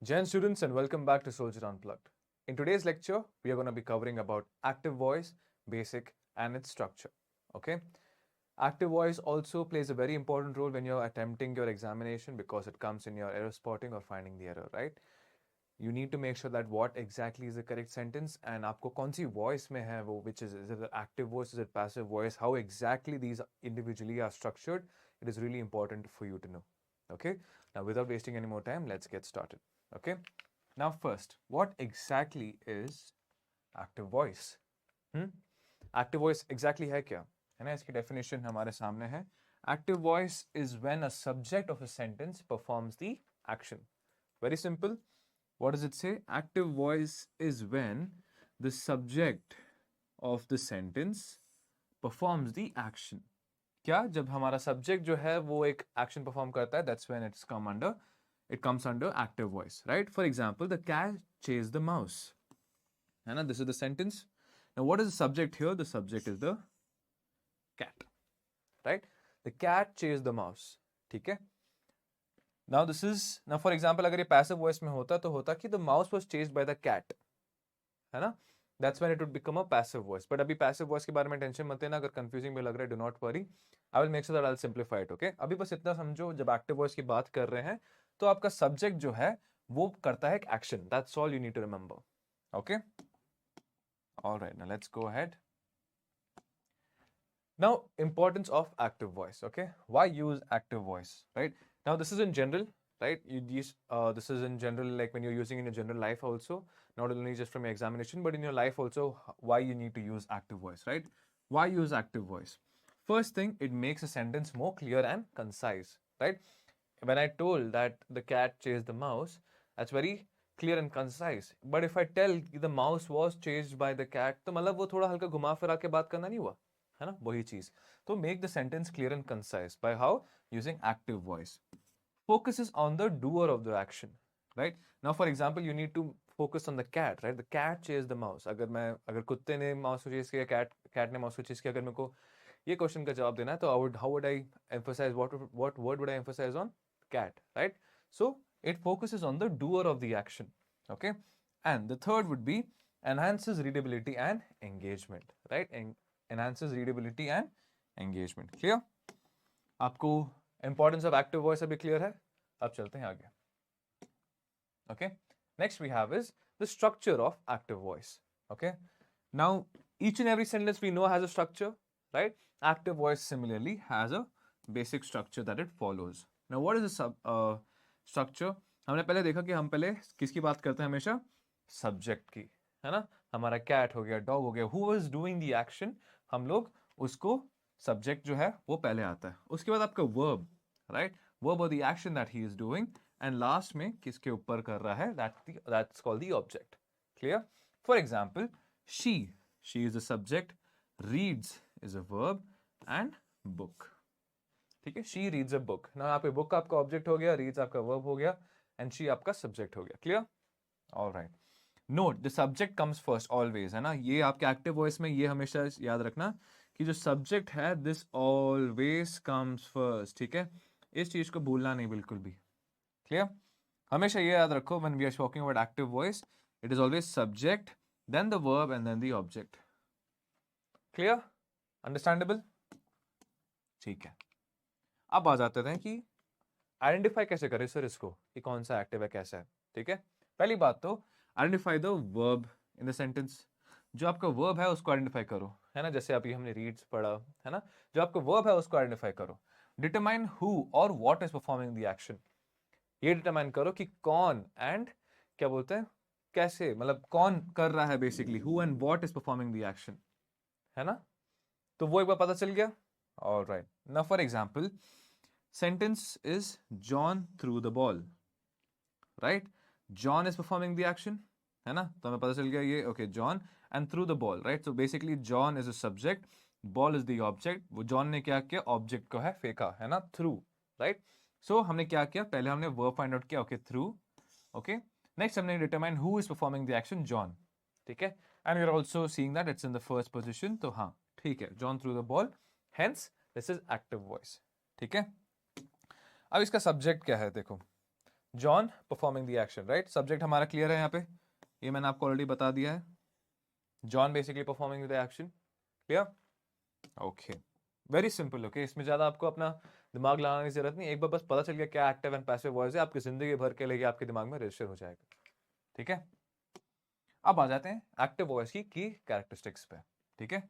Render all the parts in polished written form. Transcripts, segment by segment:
Gen students and welcome back to Soldier Unplugged. In today's lecture, we are going to be covering about active voice, basic and its structure. Okay? Active voice also plays a very important role when you're attempting your examination because it comes in your error spotting or finding the error, right? You need to make sure that what exactly is the correct sentence and आपको कौन सी voice में है वो, which is it active voice, is it passive voice, how exactly these individually are structured, it is really important for you to know. Okay? Now without wasting any more time, let's get started. Okay? Now first, what exactly is active voice? Active voice exactly है क्या? है ना, इसकी definition हमारे सामने है. Active voice is when a subject of a sentence performs the action. Very simple. What does it say? Active voice is when the subject of the sentence performs the action. क्या? जब हमारा subject जो है वो एक action perform करता है, that's when it comes under active voice, right? For example, the cat chased the mouse. है ना? This is the sentence. Now, what is the subject here? The subject is the cat, right? The cat chased the mouse. ठीक है? Now for example, अगर ये passive voice में होता तो होता कि the mouse was chased by the cat, है ना? That's when it would become a passive voice. But अभी passive voice के बारे में टेंशन मत लेना, अगर confusing भी लग रहा है, do not worry. I will make sure that I'll simplify it, okay? अभी बस इतना समझो, जब active voice की बात कर रहे हैं तो आपका subject जो है वो करता है एक action. That's all you need to remember, okay? All right, now let's go ahead. Now, importance of active voice, okay? Why use active voice, right? Now, this is in general, right? This is in general, like when you're using in your general life also, not only just from your examination, but in your life also, why you need to use active voice, right? Why use active voice? First thing, it makes a sentence more clear and concise, right? When I told that the cat chased the mouse, that's very clear and concise. But if I tell the mouse was chased by the cat, तो मतलब वो थोड़ा हल्का घुमा फिरा के बात करना नहीं हुआ, है ना? वही चीज. तो make the sentence clear and concise by how? Using active voice. Focuses on the doer of the action, right? Now, for example, you need to focus on the cat, right? The cat chased the mouse. अगर कुत्ते ने mouse को chess किया, cat ने mouse को chess किया, अगर मेरे को ये क्वेश्चन का जवाब देना है तो how would I emphasize, what word would I emphasize on? Cat, right? So it focuses on the doer of the action, okay? And the third would be enhances readability and engagement, right? Enhances readability and engagement. Clear? आपको importance of active voice अभी clear है? अब चलते हैं आगे. Okay, next we have is the structure of active voice. Okay, now each and every sentence we know has a structure, right? Active voice similarly has a basic structure that it follows. Now what is the structure? हमने पहले देखा कि हम पहले किसकी बात करते हैं हमेशा? सब्जेक्ट की, है ना? हमारा कैट हो गया, डॉग हो गया, who was doing the action, हम लोग उसको सब्जेक्ट जो है वो पहले आता है. उसके बाद आपका वर्ब, राइट? वर्ब और the action that he is doing, and last में किसके ऊपर कर रहा है, that's called the object. Clear? For example, she is a subject, reads is a verb and book. ठीक है? She reads a book. ना यहाँ पे बुक आपका ऑब्जेक्ट हो गया, रीड्स आपका वर्ब हो गया, एंड शी आपका सब्जेक्ट हो गया. Clear? Alright. Note the subject comes first always, है ना? ये आपके एक्टिव वॉइस में ये हमेशा याद रखना कि जो सब्जेक्ट है दिस ऑलवेज कम्स फर्स्ट. ठीक है? इस चीज को भूलना नहीं बिल्कुल भी. क्लियर? हमेशा ये याद रखो, when we are talking about active voice, it is always subject, then the verb and then the object. Clear? Understandable? ठीक है. अब आ जाते हैं कि आइडेंटिफाई कैसे करें सर इसको, कि कौन सा एक्टिव है, कैसा है. ठीक है? पहली बात तो identify the verb in the sentence. जो आपका वर्ब है उसको आइडेंटिफाई करो, है ना? जैसे अभी हमने रीड्स पढ़ा, है ना? जो आपका वर्ब है उसको आइडेंटिफाई करो. डिटरमाइन हु और what is performing the action. ये डिटरमाइन करो कि कौन एंड क्या बोलते हैं, कैसे, मतलब कौन कर रहा है basically, who and what is performing the action, है ना? तो वो एक बार पता चल गया. Alright. Now for example, sentence is John threw the ball, right? John is performing the action, है ना? तो हमें पता चल गया ये, okay, John and threw the ball, right? So basically John is a subject, ball is the object. वो John ने क्या किया? Object को है फेंका, है ना? Threw, right? So हमने क्या किया? पहले हमने verb find out किया, okay, threw, okay. Next हमने determine who is performing the action, John. ठीक है? And we are also seeing that it's in the first position, तो हाँ, ठीक है, John threw the ball, hence this is active voice. ठीक है? अब इसका सब्जेक्ट क्या है देखो. John performing the action, right? Subject हमारा क्लियर है यहाँ पे, ये मैंने आपको ऑलरेडी बता दिया है। John basically performing the action, clear? Okay, very simple. Okay, इसमें ज्यादा आपको अपना दिमाग लगाने की जरूरत नहीं, एक बार बस पता चल गया क्या एक्टिव एंड पैसिव वॉइस है, आपकी जिंदगी भर के लिए आपके दिमाग में रजिस्टर हो जाएगा, ठीक है? अब आ जाते हैं एक्टिव वॉइस की कैरेक्टरिस्टिक्स पे, ठीक है?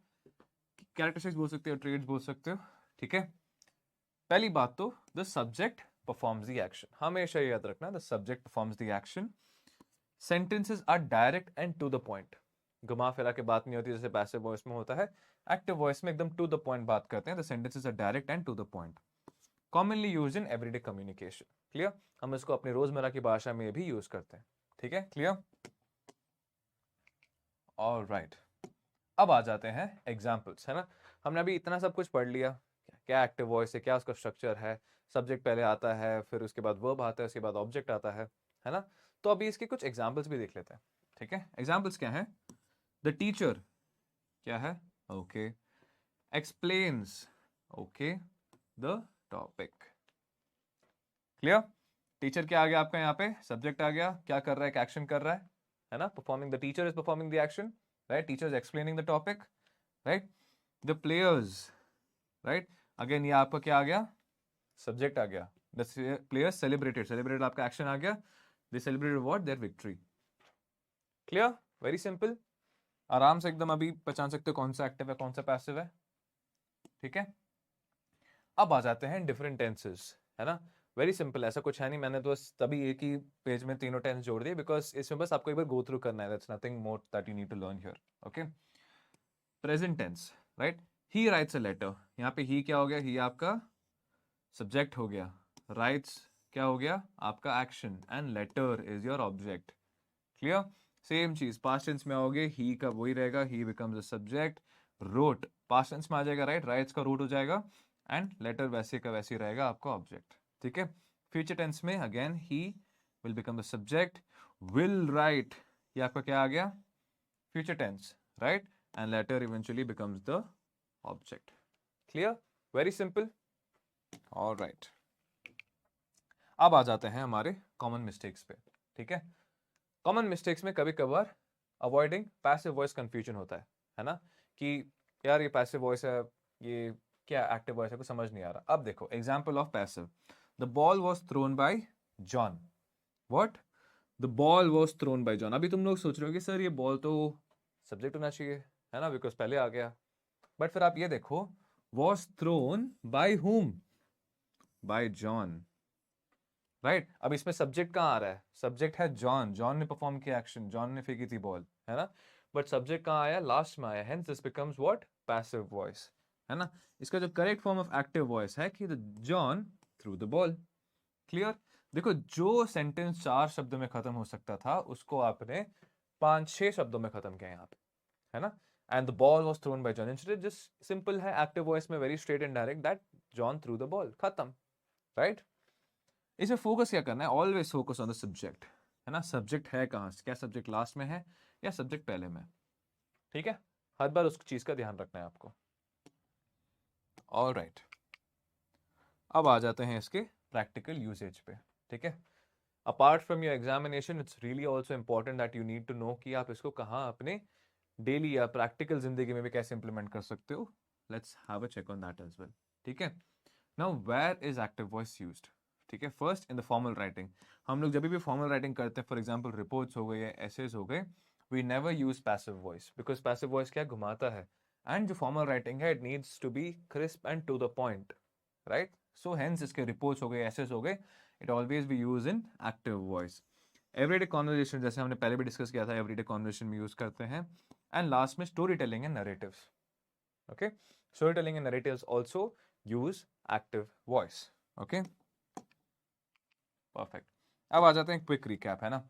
कैरेक्टरिस्टिक्स बोल सकते हो, ट्रेड्स बोल सकते हो, ठीक है? पहली बात तो the subject performs the action, हमेशा याद रखना, the subject performs the action. Sentences are direct and to the point, घुमा फिरा के बात नहीं होती जैसे पैसिव वॉइस में होता है। एक्टिव वॉइस में एकदम टू द पॉइंट बात करते हैं, the sentences are direct and to the point. Commonly use in everyday communication, clear? हम इसको अपनी रोजमर्रा की भाषा में भी यूज करते हैं, ठीक है? क्लियर? ऑलराइट, अब आ जाते हैं एग्जाम्पल्स, है ना? हमने अभी इतना सब कुछ पढ़ लिया, क्या एक्टिव वॉइस है, क्या उसका स्ट्रक्चर है, सब्जेक्ट पहले आता है, फिर उसके बाद वर्ब आता है, उसके बाद ऑब्जेक्ट आता है ना? तो अभी इसके कुछ एग्जाम्पल्स भी देख लेते हैं, ठीक है? एग्जाम्पल्स क्या है? द टीचर क्या है? Okay, explains, okay, the topic, clear? Teacher क्या आ गया आपका यहाँ पे? सब्जेक्ट आ गया, क्या कर रहा है? एक एक्शन कर रहा है ना? Performing, the teacher is performing the action, right? Teacher is explaining the topic, right? The players, right? Again ये आपका क्या आ गया? सब्जेक्ट आ गया। द प्लेयर्स सेलिब्रेटेड, सेलिब्रेटेड आपका एक्शन आ गया, दे celebrated what? There victory, clear? Very simple, आराम से एकदम अभी पहचान सकते हो कौन सा एक्टिव है कौन सा पैसिव है, ठीक है? अब आ जाते हैं डिफरेंट टेंसेस, है ना? वेरी सिंपल, ऐसा कुछ है नहीं, मैंने तो बस तभी एक ही पेज में तीनों टेंस जोड़ दिए बिकॉज इसमें बस आपको एक बार गो थ्रू करना है, that's nothing more that you need to learn here, okay? Present tense, right? He writes a letter, यहाँ पे ही क्या हो गया? ही आपका सब्जेक्ट हो गया, राइट्स क्या हो गया? आपका action, and letter is your object, clear? Same चीज पास्ट टेंस में आओगे, ही का वही रहेगा, he becomes a subject, wrote past tense में आ जाएगा, राइट? राइट्स का रूट हो जाएगा, एंड लेटर वैसे का वैसे रहेगा आपका ऑब्जेक्ट, ठीक है? फ्यूचर टेंस में again he will become the subject, will write ये आपका क्या आ गया? Future tense, right? And letter eventually becomes the object, clear? Very simple, alright. अब आ जाते हैं हमारे कॉमन मिस्टेक्स पे, ठीक है? कॉमन मिस्टेक्स में कभी कभार अवॉइडिंग पैसिव वॉइस कंफ्यूजन होता है ना? कि यार ये पैसिव वॉइस है, ये क्या एक्टिव वॉइस है, कुछ समझ नहीं आ रहा। अब देखो example of passive, the ball was thrown bye John, what? The ball was thrown bye John. अभी तुम लोग सोच रहे हो कि सर ये बॉल तो सब्जेक्ट होना चाहिए, है ना, बिकॉज पहले आ गया, बट फिर आप ये देखो was thrown by whom? Bye John, right? अब इसमें सब्जेक्ट कहाँ आ रहा है? सब्जेक्ट है जॉन, जॉन ने परफॉर्म किया एक्शन, जॉन ने फेंकी थी बॉल, है ना? बट सब्जेक्ट कहाँ आया? लास्ट में आया, hence this becomes what? Passive voice, है ना? इसका जो correct form of active voice है कि the John through the ball, clear? देखो जो सेंटेंस 4 शब्दों में खत्म हो सकता था उसको आपने 5-6 शब्दों में खत्म किया यहाँ पे, है ना? And the ball was thrown bye John, instead just simple है एक्टिव वॉइस में, very straight and direct, that John through the ball, खत्म, राइट? इसमें फोकस क्या करना है? Always focus on the subject, है ना? सब्जेक्ट है कहाँ, क्या सब्जेक्ट लास्ट में है या सब्जेक्ट पहले में, ठीक है? हर बार उस चीज का ध्यान रखना है आपको, ऑलराइट। अब आ जाते हैं इसके प्रैक्टिकल यूसेज पे, ठीक है? Apart from your examination it's really also important that you need to know कि आप इसको कहाँ अपने डेली या प्रैक्टिकल जिंदगी में भी कैसे इंप्लीमेंट कर सकते हो। Let's have a check on that as well, ठीक है? Now where is active voice used? ठीक है, first in the formal writing, हम लोग जब भी फॉर्मल राइटिंग करते हैं, फॉर एग्जांपल रिपोर्ट्स हो गए या एसेज हो गए, we never use passive voice, because passive voice क्या घुमाता है, एंड जो फॉर्मल राइटिंग है it needs to be crisp and to the point, right? So hence इसके रिपोर्ट्स हो गए, एसेज हो गए, it always be use in active voice. Everyday conversation जैसे हमने पहले भी डिस्कस किया था, एवरीडे कॉन्वर्जेशन में यूज करते हैं। एंड लास्ट में story telling and narratives, okay? Storytelling and narratives also use active voice, okay? Perfect. अब आ जाते हैं क्विक रिकैप, है ना?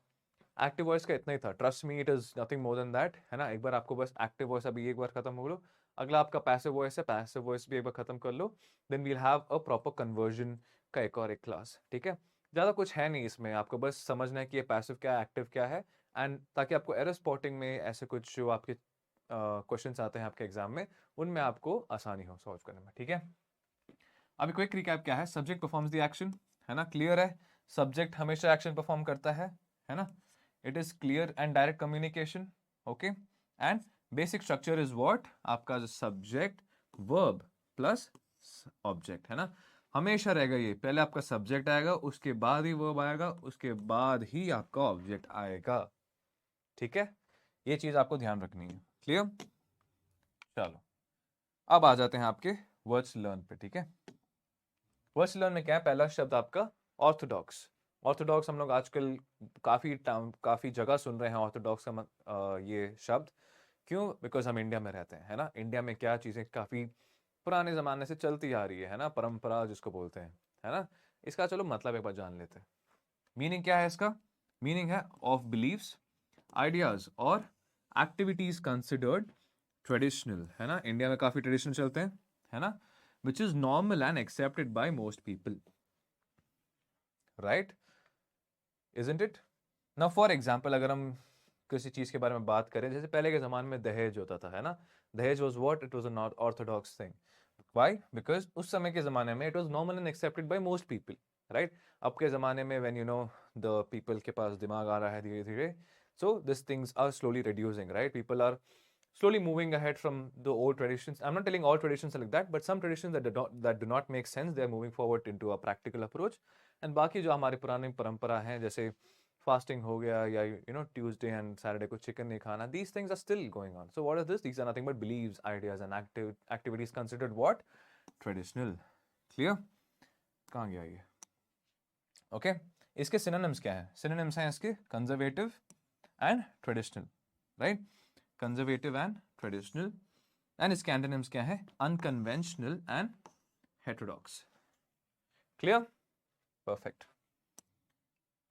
एक्टिव वॉइस का इतना ही था, trust me it is nothing more than that, है ना? एक बार आपको बस एक्टिव वॉइस अभी एक बार खत्म हो लो, अगला आपका पैसिव वॉइस है, पैसिव वॉइस भी एक बार खत्म कर लो, then we'll have a proper conversion का एक क्लास, ठीक है? ज़्यादा कुछ है नहीं इसमें, आपको बस समझना है कि ये पैसिव क्या है, एक्टिव क्या है, एंड ताकि आपको एरर स्पॉटिंग में ऐसे कुछ जो आपके क्वेश्चंस आते हैं आपके एग्जाम में, उनमें आपको आसानी हो सॉल्व करने में, ठीक है? अभी क्विक रिकैप क्या है? सब्जेक्ट परफॉर्म्स द एक्शन, है ना? क्लियर है? सब्जेक्ट हमेशा एक्शन परफॉर्म करता है ना. It is clear and direct communication. Okay. And basic structure is what, आपका सब्जेक्ट वर्ब प्लस ऑब्जेक्ट, है ना. हमेशा रहेगा ये, पहले आपका सब्जेक्ट आएगा, उसके बाद ही वर्ब आएगा, उसके बाद ही आपका ऑब्जेक्ट आएगा. ठीक है, ये चीज आपको ध्यान रखनी है. क्लियर. चलो अब आ जाते हैं आपके वर्ड्स लर्न पे. ठीक है, वर्ड्स लर्न में क्या है, पहला शब्द आपका ऑर्थोडॉक्स. ऑर्थोडॉक्स हम लोग आजकल काफी जगह सुन रहे हैं ऑर्थोडॉक्स का ये शब्द. क्यों? बिकॉज हम इंडिया में रहते हैं, है ना. इंडिया में क्या चीजें काफी पुराने जमाने से चलती आ रही है ना, परंपरा जिसको बोलते हैं, है ना. इसका चलो मतलब एक बार जान लेते हैं. मीनिंग क्या है इसका? मीनिंग है ऑफ बिलीव्स, आइडियाज और एक्टिविटीज कंसिडर्ड ट्रेडिशनल, है ना. इंडिया में काफी ट्रेडिशनल चलते हैं, है ना. Which is normal and accepted by most people, right. Isn't it? Now for example, अगर हम किसी चीज के बारे में बात करें, जैसे पहले के जमाने में दहेज होता था, है ना. दहेज was what, it was a orthodox thing. Why? Because उस समय के जमाने में it was normal and accepted by most people, right. अब के जमाने में when you know the people के पास दिमाग आ रहा है धीरे धीरे, so these things are slowly reducing, right. People are slowly moving ahead from the old traditions. I'm not telling all traditions are like that, but some traditions that do not make sense, they are moving forward into a practical approach. And बाकी जो हमारी पुरानी परंपरा है, जैसे fasting हो गया, या you know Tuesday and Saturday को चिकन नहीं खाना, these things are still going on. So what is this? These are nothing but beliefs, ideas and activities considered what? Traditional. Clear? कहाँ गया ये? Okay. इसके synonyms क्या है? Synonyms हैं इसके conservative and traditional, right. Conservative and traditional. And इसके antonyms क्या है? Unconventional and heterodox. Clear? Perfect.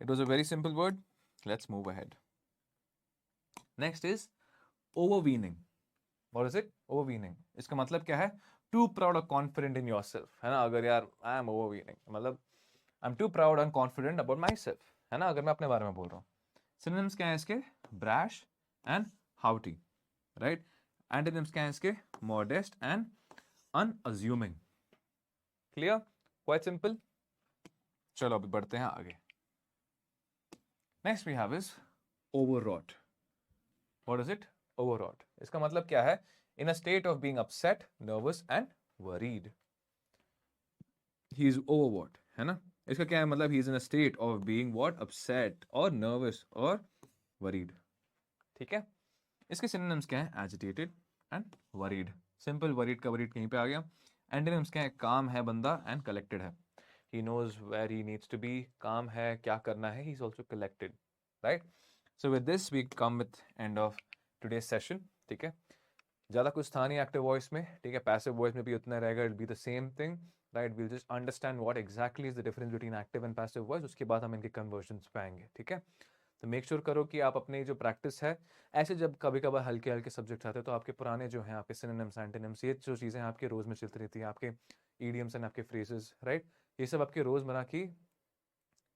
It was a very simple word. Let's move ahead. Next is overweening. What is it? Overweening. इसका मतलब क्या है? Too proud or confident in yourself, है ना. अगर यार I am overweening, मतलब I'm too proud and confident about myself, है ना, अगर मैं अपने बारे में बोल रहा हूँ. Synonyms क्या है इसके? Brash and haughty, right. Antonyms क्या है इसके? Modest and unassuming. Clear? Quite simple. चलो अभी बढ़ते हैं आगे. Next we have is overwrought. What is it? Overwrought. इसका मतलब क्या है? In a state of being upset, nervous and worried. He is overwrought, है ना. इसका क्या है मतलब? He is in a state of being what? Upset or nervous or worried. ठीक है. इसके synonyms क्या है? Agitated and worried. Simple. worried का worried कहीं पे आ गया. Antonyms क्या है? Calm है बंदा and collected है. He knows where he needs to be. Calm है, क्या करना है. He's also collected, right? So with this we come with end of today's session. ठीक है. ज़्यादा कुछ था नहीं एक्टिव वॉइस में, ठीक है. पैसिव वॉइस में भी उतना रहेगा, it be the same thing, right. We'll just understand what exactly is the difference between active and passive voice. उसके बाद हम इनके कन्वर्जन्स पे आएंगे, ठीक है. तो मेक श्योर करो कि आप अपनी जो प्रैक्टिस है, ऐसे जब कभी कभार हल्के हल्के सब्जेक्ट आते हैं तो आपके पुराने जो हैं आपके सिनोनिम्स, एंटोनिम्स, ये जो चीज़ें आपके रोज़ में चलती रहती हैं, आपके ईडियम्स एंड आपके फ्रेजेस, राइट, ये सब आपके रोज़मर्रा की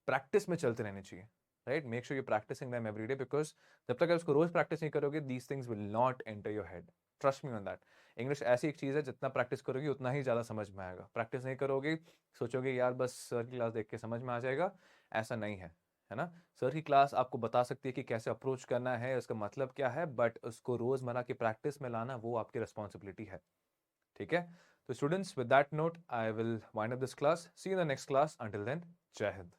प्रैक्टिस में चलते रहने चाहिए, right. Make sure you practicing them every day, because जब तक आप उसको रोज प्रैक्टिस नहीं करोगे, these things will not enter your head. Trust me on that. English ऐसी एक चीज़ है, जितना प्रैक्टिस करोगे उतना ही ज़्यादा समझ में आएगा. प्रैक्टिस नहीं करोगे, सोचोगे यार बस सर की क्लास देख के समझ में आ जाएगा, ऐसा नहीं है ना. सर की क्लास आपको बता सकती है कि कैसे अप्रोच करना है, उसका मतलब क्या है, बट उसको रोज़मर्रा की प्रैक्टिस में लाना वो आपकी रिस्पॉन्सिबिलिटी है, ठीक है. तो students, with that note I will wind up this class. See in the next class. Until then, जय हिंद.